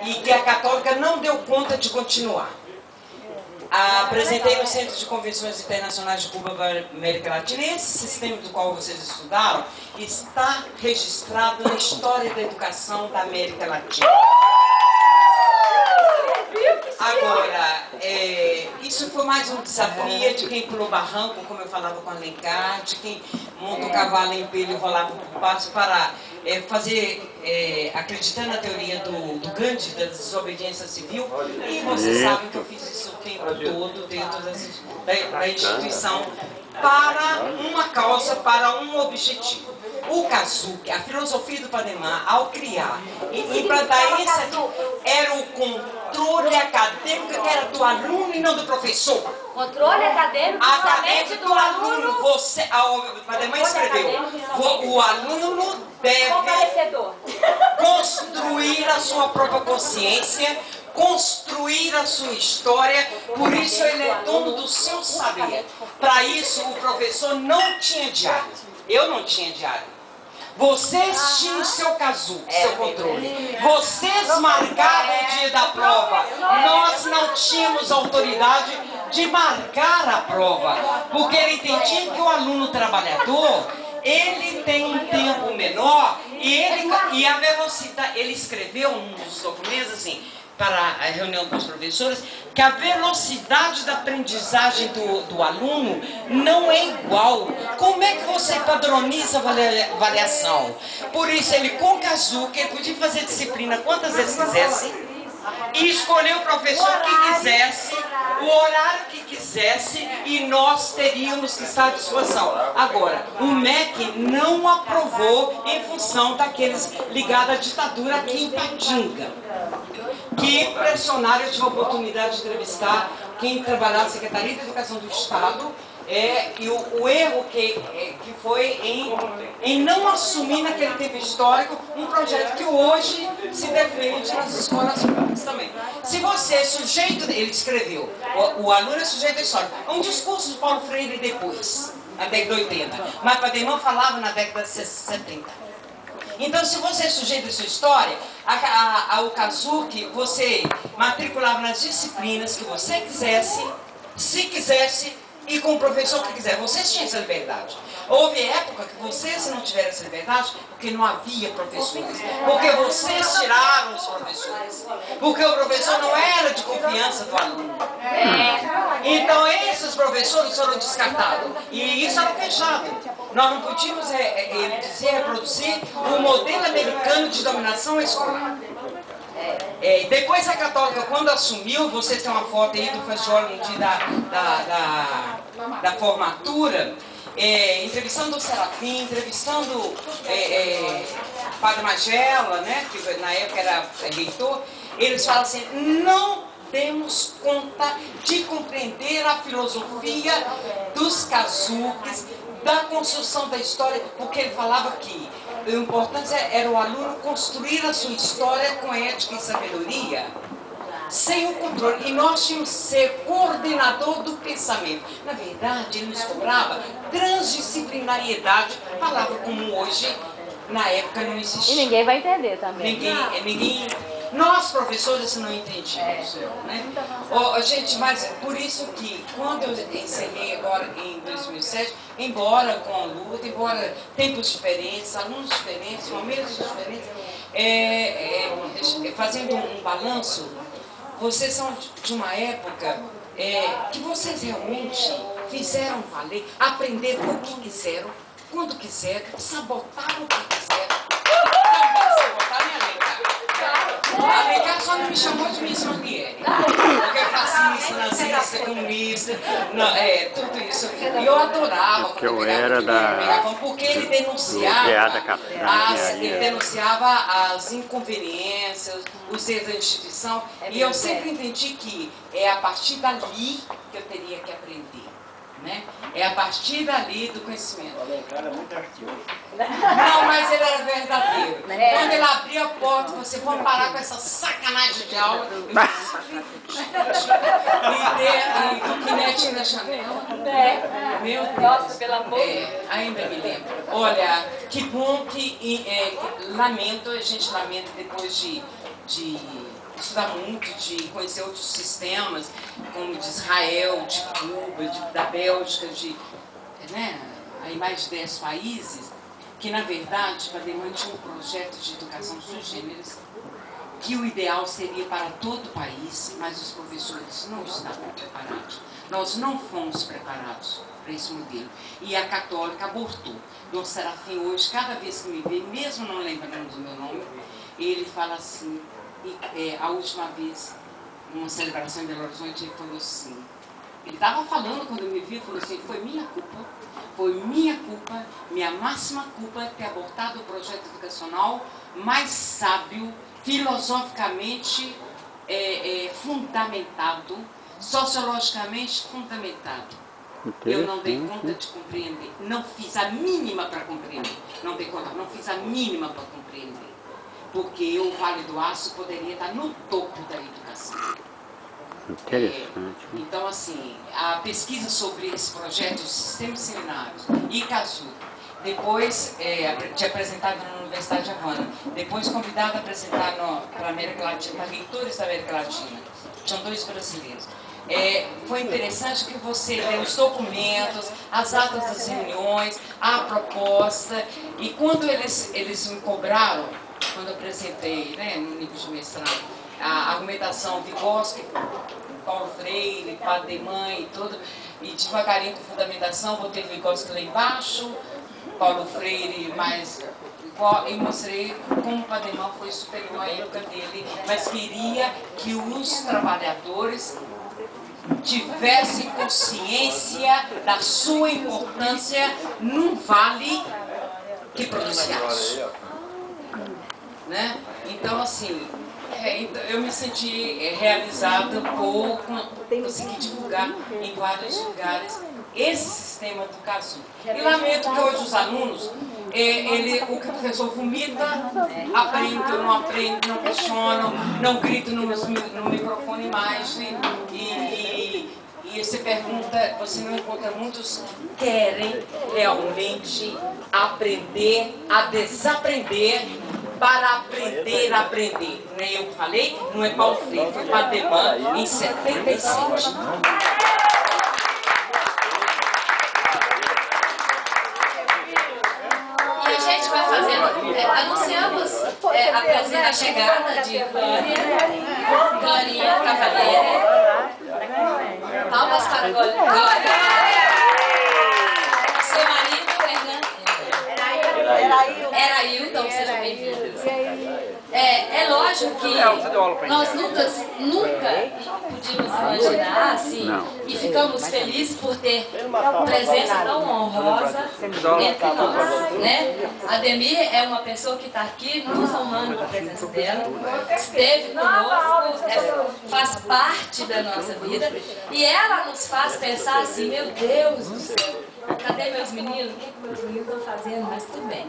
e que a Católica não deu conta de continuar. Apresentei no Centro de Convenções Internacionais de Cuba para a América Latina. Esse sistema do qual vocês estudaram está registrado na história da educação da América Latina. Agora, isso foi mais um desafio de quem pulou barranco, como eu falava com a Alencar, de quem montou cavalo em pelo e rolava por passo para fazer, acreditando na teoria do Gandhi, da desobediência civil. E vocês sabem que eu fiz isso o tempo todo dentro da instituição para uma causa, para um objetivo. O Kazuki, a filosofia do Pademar, ao criar e implantar esse aqui, era o controle acadêmico que era do aluno e não do professor. Controle acadêmico do aluno. Você, o Pademar escreveu, o aluno deve construir a sua própria consciência, construir a sua história, por isso ele é dono do seu saber. Para isso o professor não tinha diário, eu não tinha diário. Vocês tinham o seu Kazuki, seu controle. Vocês marcavam o dia da prova. Nós não tínhamos autoridade de marcar a prova, porque ele entendia que o aluno trabalhador, ele tem um tempo menor e a velocidade, ele escreveu um dos documentos assim, para a reunião com os professores, que a velocidade da aprendizagem do aluno não é igual. Como é que você padroniza a avaliação? Por isso, ele com o Kazuki, ele podia fazer disciplina quantas vezes quisesse, e escolher o professor que quisesse, o horário que quisesse, e nós teríamos que estar à disposição. Agora, o MEC não aprovou em função daqueles ligados à ditadura aqui em Patinga, que pressionaram. Eu tive a oportunidade de entrevistar quem trabalhava na Secretaria de Educação do Estado, e o erro que foi em não assumir naquele tempo histórico um projeto que hoje se defende nas escolas públicas também. Se você é sujeito, ele escreveu, o aluno é sujeito da história, é um discurso de Paulo Freire depois, na década de 80, mas Pademar falava na década de 70. Então, se você é sujeito da sua história, o Kazuki, você matriculava nas disciplinas que você quisesse, se quisesse, e com o professor que quiser. Vocês tinham essa liberdade. Houve época que vocês não tiveram essa liberdade porque não havia professores. Porque vocês tiraram os professores. Porque o professor não era de confiança do aluno. Então esses professores foram descartados. E isso era fechado. Nós não podíamos, ele dizia, reproduzir o modelo americano de dominação escolar. Depois a Católica, quando assumiu, vocês têm uma foto aí do Fagioli no dia da formatura, entrevistando o Serafim, entrevistando o Padre Magela, né, que na época era reitor. Eles falam assim, não demos conta de compreender a filosofia dos Kazukis, da construção da história, porque ele falava que o importante era o aluno construir a sua história com ética e sabedoria, sem o controle. E nós tínhamos que ser coordenador do pensamento. Na verdade, ele nos cobrava transdisciplinariedade, palavra como hoje, na época não existia. E ninguém vai entender também. Ninguém nós, professores, não entendíamos. Né? Gente, mas por isso que quando eu ensinei agora em 2007, embora com luta, embora tempos diferentes, alunos diferentes, momentos diferentes, fazendo um balanço, vocês são de uma época que vocês realmente fizeram valer, aprenderam o que quiseram, quando quiseram, sabotaram o que quiseram. Também sabotaram e Alencar. A Alencar só não me chamou de Miss Manieri, porque é fascista, nazista, comunista, tudo isso. E eu adorava porque eu era porque ele denunciava as inconveniências, os erros da instituição, e eu sempre entendi que é a partir dali que eu teria que aprender. Né? É a partir dali do conhecimento. O cara é muito artioso. Não, mas ele era verdadeiro. Quando ele abria a porta, você vai parar com essa sacanagem de aula. E coquinete na janela. Meu Deus. Nossa, pelo amor. Ainda me lembro. Olha, que bom que lamento, a gente lamenta depois de estudar muito, de conhecer outros sistemas, como de Israel, de Cuba, da Bélgica, né, aí mais de 10 países, que na verdade Pademan tinha um projeto de educação sui generis, que o ideal seria para todo o país, mas os professores não estavam preparados. Nós não fomos preparados para esse modelo. E a católica abortou. Dom Serafim hoje, cada vez que me vê, mesmo não lembrando do meu nome, ele fala assim, a última vez, numa celebração em Belo Horizonte, ele falou assim, ele estava falando quando me viu, falou assim, foi minha culpa, minha máxima culpa ter abortado o projeto educacional mais sábio, filosoficamente fundamentado, sociologicamente fundamentado. Eu não dei conta de compreender, não fiz a mínima para compreender, não fiz a mínima para compreender, porque o Vale do Aço poderia estar no topo da educação. Interessante. Então, assim, a pesquisa sobre esse projeto, o sistema de seminários e Casu, depois tinha apresentado na Universidade de Havana, depois convidado a apresentar para a América Latina, para leitores da América Latina. Tinham 2 brasileiros. Foi interessante que você leu os documentos, as atas das reuniões, a proposta, e quando eles me cobraram, quando eu apresentei, né, no nível de mestrado, a argumentação de Vygotsky, Paulo Freire, Pademan e tudo, e devagarinho com fundamentação, botei Vygotsky lá embaixo, Paulo Freire mais igual, e mostrei como o Pademan foi superior à época dele, mas queria que os trabalhadores tivessem consciência da sua importância num vale que produz aço. Né? Então, assim, eu me senti realizada por conseguir divulgar em vários lugares esse sistema do Casu. E lamento que hoje os alunos, o que o professor vomita, aprende, não aprende, não questionam, não gritam no microfone mais, e você pergunta, você não encontra muitos que querem realmente aprender a desaprender para aprender a aprender. Não é eu que falei, não é Paulo Freire, foi Pademan em 77. E a gente vai fazendo, anunciamos a chegada de Clarinha Cavalieri. Palmas para Glória. Seu marido, Erailton, sejam bem-vindos. É lógico que nós nunca podíamos imaginar, assim, e ficamos felizes por ter presença tão honrosa entre nós, né? A Ademir é uma pessoa que está aqui nos honrando com a presença dela, esteve conosco, faz parte da nossa vida, e ela nos faz pensar assim, meu Deus do céu, cadê meus meninos? O que meus meninos estão fazendo? Mas tudo bem.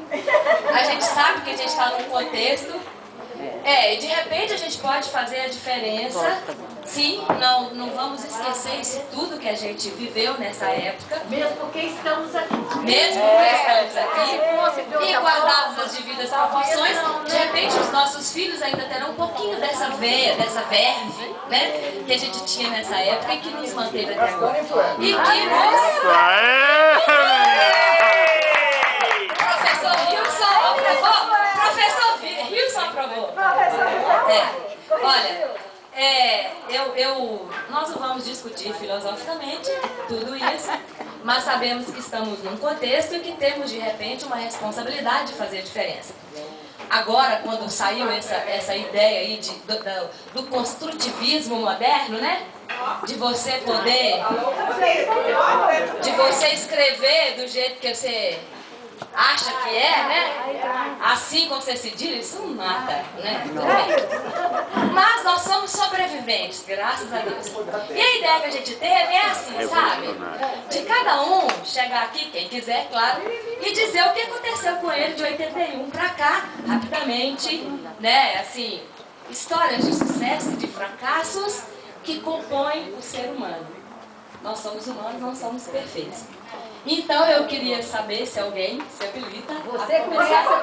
A gente sabe que a gente está num contexto. E de repente a gente pode fazer a diferença. Sim, não vamos esquecer isso tudo que a gente viveu nessa época. Mesmo porque estamos aqui. E guardadas as devidas proporções, de repente os nossos filhos ainda terão um pouquinho dessa veia, dessa verve, né, que a gente tinha nessa época e que nos manteve até agora. E que Professor Wilson aprovou? Professor Wilson aprovou. Olha, nós não vamos discutir filosoficamente tudo isso, mas sabemos que estamos num contexto e que temos, de repente, uma responsabilidade de fazer diferença. Agora, quando saiu essa ideia aí do construtivismo moderno, né? De você poder... De você escrever do jeito que você acha que né? Assim como você se diz, isso não mata, né? Tudo bem. Mas nós somos sobreviventes, graças a Deus. E a ideia que a gente teve é assim, sabe? De cada um chegar aqui, quem quiser, claro, e dizer o que aconteceu com ele de 81 pra cá, rapidamente, né? Assim, histórias de sucesso e de fracassos que compõem o ser humano. Nós somos humanos, não somos perfeitos. Então eu queria saber se alguém se habilita. Você começa.